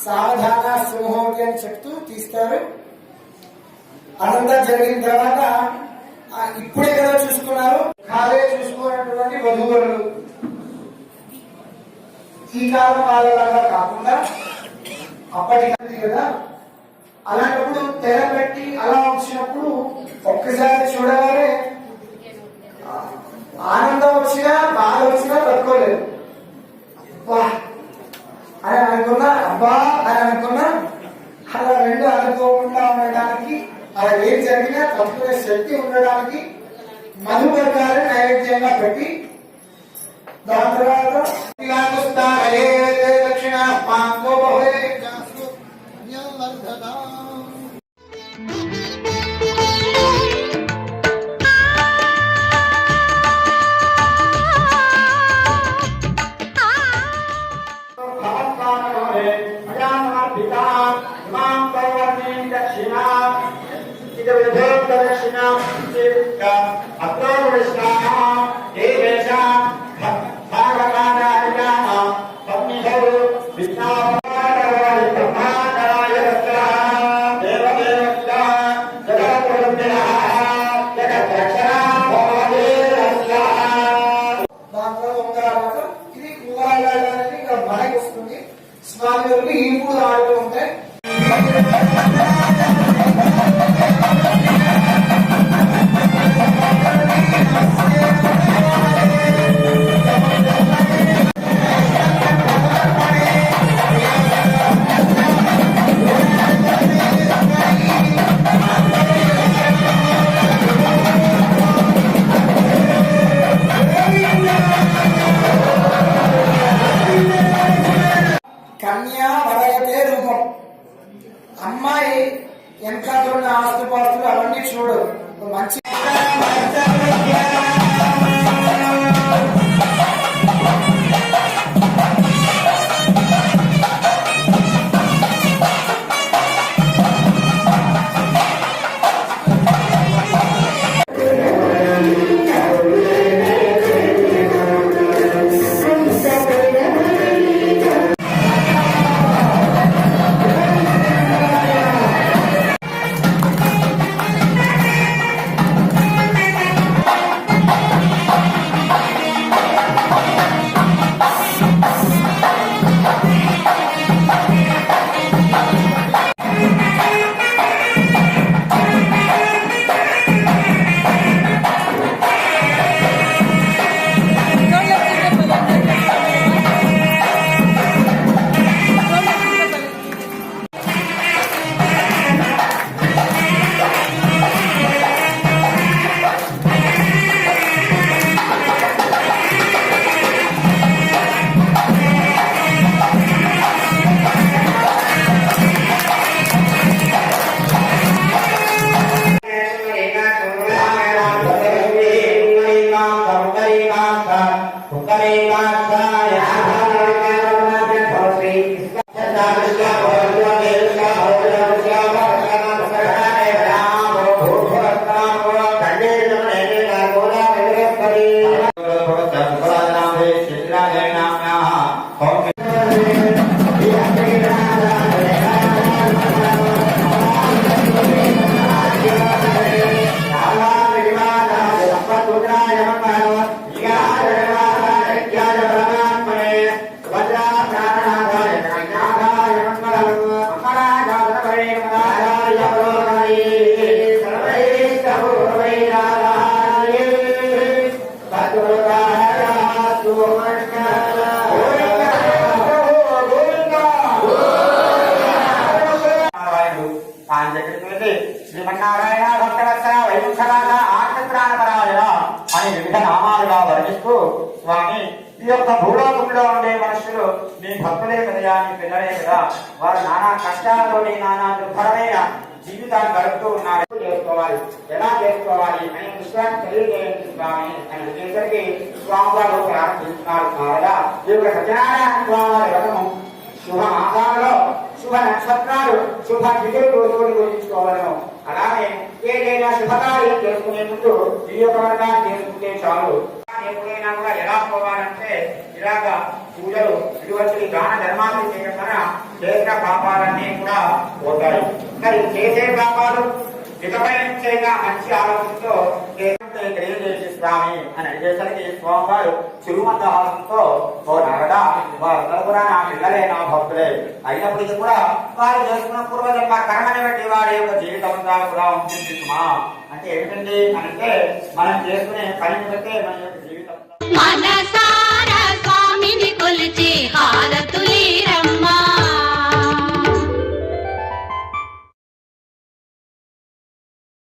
సావధాన సింహోటి అని చెప్తూ తీస్తారు. అదంతా జరిగిన తర్వాత ఇప్పుడే కదా చూసుకున్నారు, కాలే చూసుకున్నటువంటి వధువులు ఈ కాలం వాళ్ళలాగా కాకుండా అప్పటికి కదా, అలాంటప్పుడు తెర పెట్టి అలా వచ్చినప్పుడు ఒక్కసారి చూడగానే ఆనందం వచ్చినా బాధ వచ్చినా తట్టుకోలేదు. అని అనుకున్నా, అబ్బా అని అనుకున్నా. అలా రెండు అనుకోకుండా ఉండడానికి, అలా ఏం జరిగినా తప్పుకునే శక్తి ఉండడానికి మధువర్గాన్ని నైవేద్యంగా పెట్టి దాని తర్వాత దక్షిణ మనకి వస్తుంది. స్వామి వారికి ఈ మూడు ఆడుతూ ఉంటాయి. కన్యా వరయతే రూపం శ్రీమన్నారాయణ భక్తవత్సల వైకుంఠనాథ ఆర్తత్రాణపరాయణ అని వివిధ నామాలుగా వర్ణిస్తూ స్వామి ఈ యొక్క భూలోకంలో ఉండే మనుషులు మీ భక్తులే కదా మీ పిల్లలే కదా వారు నానా కష్టాలతోని నానా దుర్భరమైన జీవితాన్ని గడుపుతూ ఉన్నారు చేసుకోవాలి ఎలా చేసుకోవాలి అనే విషయాన్ని తెలియజేయండి స్వామి అని ఉద్దేశానికి స్వామివారు ప్రారంభిస్తున్నారు కాగా ఈ యొక్క సత్యనారాయణ స్వామి వ్రతము శుభ మాసాలలో శుభ నక్షత్రాలు శుభ తిథులు రోజులు గురించుకోవడం అలానే ఏదైనా శుభకార్యం చేసుకునే ముందు ఈ యొక్క వ్రతాన్ని చేసుకుంటే చాలు ఎప్పుడైనా కూడా ఎలా పోవాలంటే ఇలాగా పూజలు ఇటువంటి దాన ధర్మాలు చేయడం వలన చేసిన పాపాలన్నీ కూడా పోతాయి మరి చేసే పాపాలు ఇకపై చేయగా మంచి ఆలోచనతో తెలియజేసి స్వామి అని అడిగేసరికి స్వామివారు చిరుమందహాసంతో ఓ నరడా వారందరూ కూడా నా పిల్లలే నా భక్తులే అయినప్పటికీ కూడా వారు చేసుకున్న పూర్వజన్మ కర్మని బట్టి వారి యొక్క జీవితం కూడా ఉంటుంది సుమా అంటే ఏమిటండి అంటే మనం చేసుకునే పని బట్టే మన యొక్క జీవితం